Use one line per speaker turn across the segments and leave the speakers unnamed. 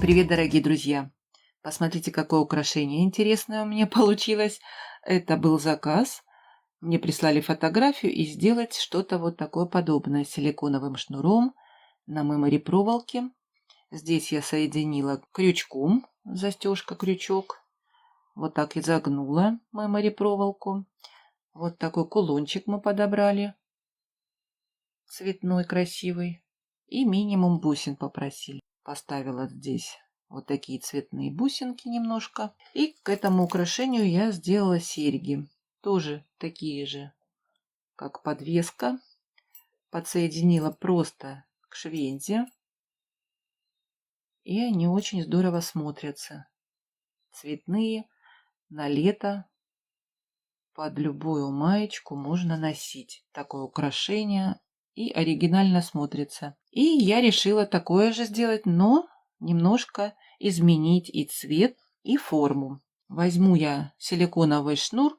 Привет, дорогие друзья! Посмотрите, какое украшение интересное у меня получилось. Это был заказ. Мне прислали фотографию и сделать что-то вот такое подобное с силиконовым шнуром на мемори проволоке. Здесь я соединила крючком, застежка, крючок. Вот так изогнула мемори проволоку. Вот такой кулончик мы подобрали. Цветной, красивый. И минимум бусин попросили. Поставила здесь вот такие цветные бусинки немножко. И к этому украшению я сделала серьги. Тоже такие же, как подвеска. Подсоединила просто к швензе. И они очень здорово смотрятся. Цветные, на лето. Под любую маечку можно носить такое украшение. И оригинально смотрится. И я решила такое же сделать, но немножко изменить и цвет, и форму. Возьму я силиконовый шнур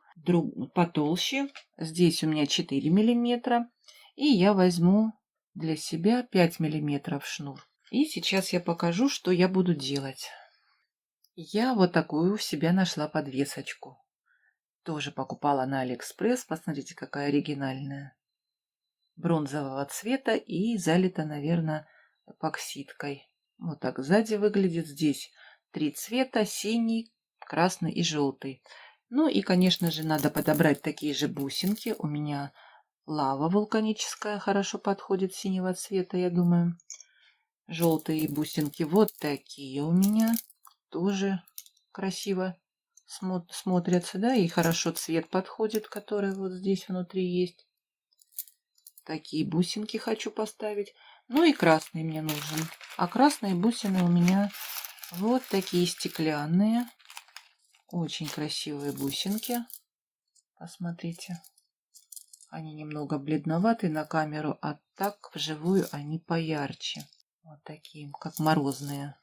потолще. Здесь у меня 4 миллиметра. И я возьму для себя 5 миллиметров шнур. И сейчас я покажу, что я буду делать. Я вот такую у себя нашла подвесочку. Тоже покупала на Алиэкспресс. Посмотрите, какая оригинальная. Бронзового цвета и залита, наверное, эпоксидкой. Вот так сзади выглядит. Здесь 3 цвета: синий, красный и желтый. Ну и, конечно же, надо подобрать такие же бусинки. У меня лава вулканическая хорошо подходит, синего цвета, я думаю. Желтые бусинки вот такие у меня. Тоже красиво смотрятся, да, и хорошо цвет подходит, который вот здесь внутри есть. Такие бусинки хочу поставить. Ну и красный мне нужен. А красные бусины у меня вот такие стеклянные. Очень красивые бусинки. Посмотрите. Они немного бледноваты на камеру, а так вживую они поярче. Вот такие, как морозные.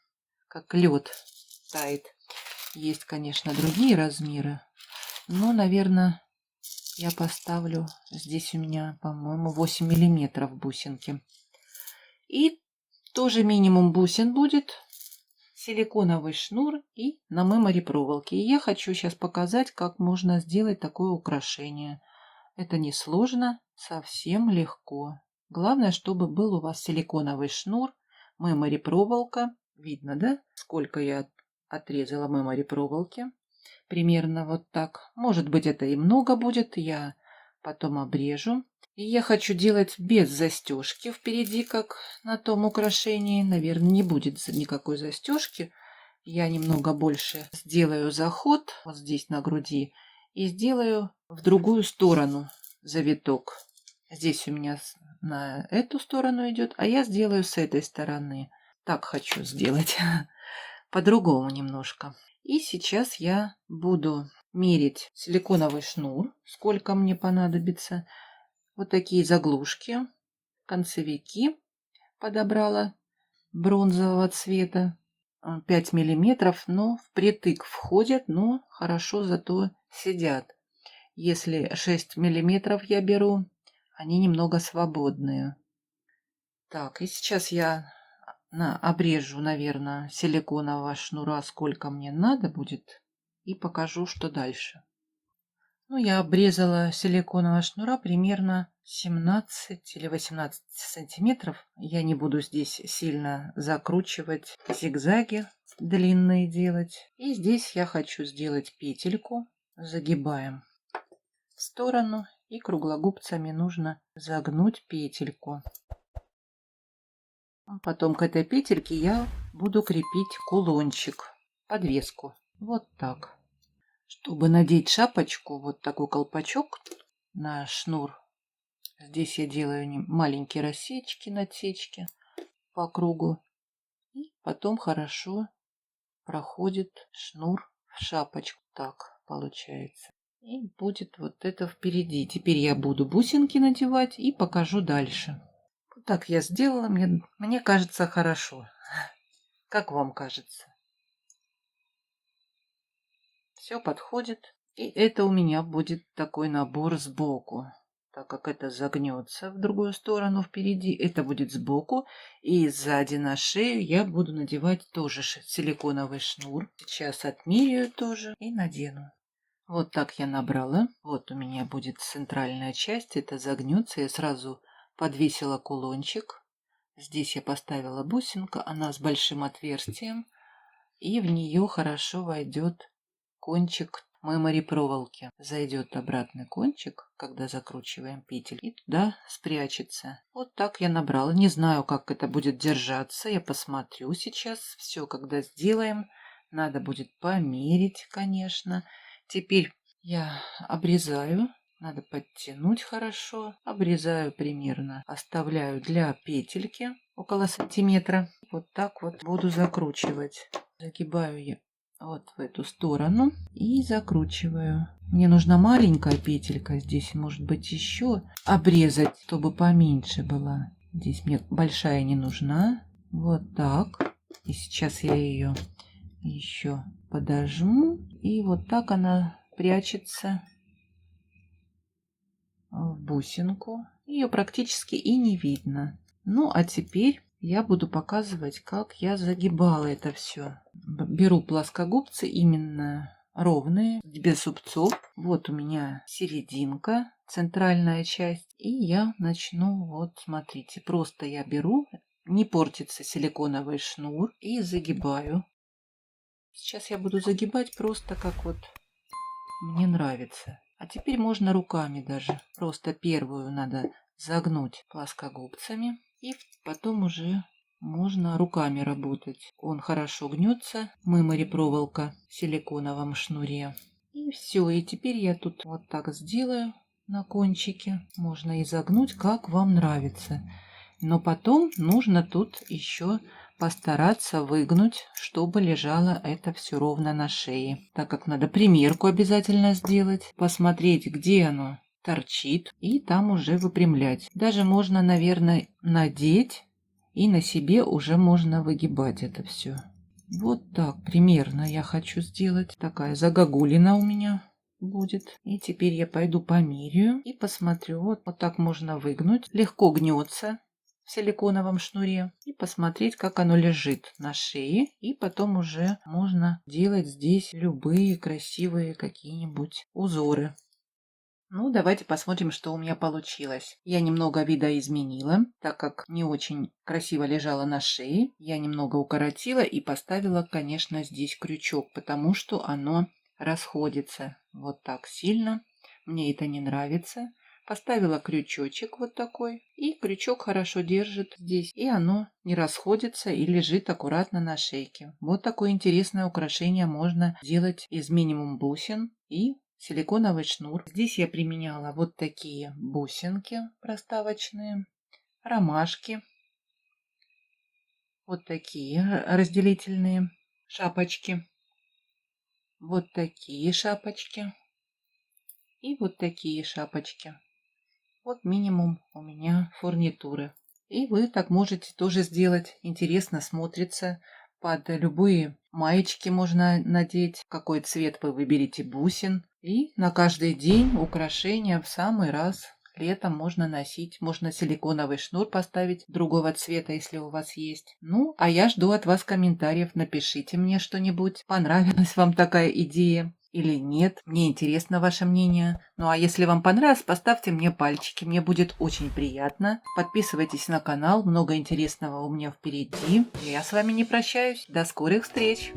Как лед тает. Есть, конечно, другие размеры. Но, наверное, я поставлю, здесь у меня, по-моему, 8 миллиметров бусинки. И тоже минимум бусин будет, силиконовый шнур и на мемори проволоке. И я хочу сейчас показать, как можно сделать такое украшение. Это несложно, совсем легко. Главное, чтобы был у вас силиконовый шнур, мемори проволока. Видно, да, сколько я отрезала мемори проволоки? Примерно вот так. Может быть, это и много будет, я потом обрежу. И я хочу делать без застежки впереди, как на том украшении. Наверное, не будет никакой застежки. Я немного больше сделаю заход вот здесь на груди и сделаю в другую сторону завиток. Здесь у меня на эту сторону идет, а я сделаю с этой стороны. Так хочу сделать. По-другому немножко. И сейчас я буду мерить силиконовый шнур, сколько мне понадобится. Вот такие заглушки, концевики подобрала бронзового цвета. 5 миллиметров, но впритык входят, но хорошо зато сидят. Если 6 миллиметров я беру, они немного свободные. Так, и сейчас я обрежу, наверное, силиконового шнура, сколько мне надо будет, и покажу, что дальше. Ну, я обрезала силиконового шнура примерно 17 или 18 сантиметров. Я не буду здесь сильно закручивать, зигзаги длинные делать. И здесь я хочу сделать петельку. Загибаем в сторону и круглогубцами нужно загнуть петельку. Потом к этой петельке я буду крепить кулончик, подвеску. Вот так. Чтобы надеть шапочку, вот такой колпачок на шнур. Здесь я делаю маленькие рассечки, надсечки по кругу. И потом хорошо проходит шнур в шапочку. Так получается. И будет вот это впереди. Теперь я буду бусинки надевать и покажу дальше. Вот так я сделала. Мне кажется, хорошо. Как вам кажется? Все подходит. И это у меня будет такой набор сбоку. так как это загнется в другую сторону впереди, это будет сбоку, и сзади на шею я буду надевать тоже силиконовый шнур. Сейчас отмеряю тоже и надену. Вот так я набрала. Вот у меня будет центральная часть, это загнется. Я сразу подвесила кулончик. Здесь я поставила бусинку, она с большим отверстием, и в нее хорошо войдет кончик мемори проволоки. Зайдет обратный кончик, когда закручиваем петель, и туда спрячется. Вот так я набрала. Не знаю, как это будет держаться. Я посмотрю сейчас. Все, когда сделаем, надо будет померить, конечно. Теперь я обрезаю. Надо подтянуть хорошо. Обрезаю примерно. Оставляю для петельки около сантиметра. Вот так вот буду закручивать. Загибаю я вот в эту сторону и закручиваю. Мне нужна маленькая петелька. Здесь, может быть, еще обрезать, чтобы поменьше была. Здесь мне большая не нужна. Вот так. И сейчас я ее еще подожму. И вот так она прячется в бусинку. Ее практически и не видно. Ну, а теперь я буду показывать, как я загибала это все. Беру плоскогубцы именно ровные, без зубцов. Вот у меня серединка, центральная часть. И я начну, вот смотрите, просто я беру, не портится силиконовый шнур, и загибаю. Сейчас я буду загибать просто как вот мне нравится. А теперь можно руками даже. Просто первую надо загнуть плоскогубцами. И потом уже можно руками работать. Он хорошо гнется. Мемори проволока в силиконовом шнуре. И все. И теперь я тут вот так сделаю на кончике. Можно изогнуть, как вам нравится. Но потом нужно тут еще постараться выгнуть, чтобы лежало это все ровно на шее. Так как надо примерку обязательно сделать, посмотреть, где оно торчит, и там уже выпрямлять. Даже можно, наверное, надеть, и на себе уже можно выгибать это все. Вот так примерно я хочу сделать. Такая загогулина у меня будет. И теперь я пойду померяю и посмотрю. Вот так можно выгнуть. Легко гнется в силиконовом шнуре, и посмотреть, как оно лежит на шее. И потом уже можно делать здесь любые красивые какие-нибудь узоры. Ну, давайте посмотрим, что у меня получилось. Я немного видоизменила, так как не очень красиво лежала на шее. Я немного укоротила и поставила, конечно, здесь крючок, потому что оно расходится вот так сильно. Мне это не нравится. Поставила крючочек вот такой, и крючок хорошо держит здесь, и оно не расходится и лежит аккуратно на шейке. Вот такое интересное украшение можно делать из минимум бусин и силиконовый шнур. Здесь я применяла вот такие бусинки проставочные, ромашки, вот такие разделительные шапочки, вот такие шапочки и вот такие шапочки. Вот минимум у меня фурнитуры. И вы так можете тоже сделать. Интересно смотрится. Под любые маечки можно надеть. Какой цвет вы выберете бусин. И на каждый день украшения в самый раз. Летом можно носить. Можно силиконовый шнур поставить другого цвета, если у вас есть. Ну, а я жду от вас комментариев. Напишите мне что-нибудь. Понравилась вам такая идея или нет. Мне интересно ваше мнение. Ну а если вам понравилось, поставьте мне пальчики. Мне будет очень приятно. Подписывайтесь на канал. Много интересного у меня впереди. Я с вами не прощаюсь. До скорых встреч!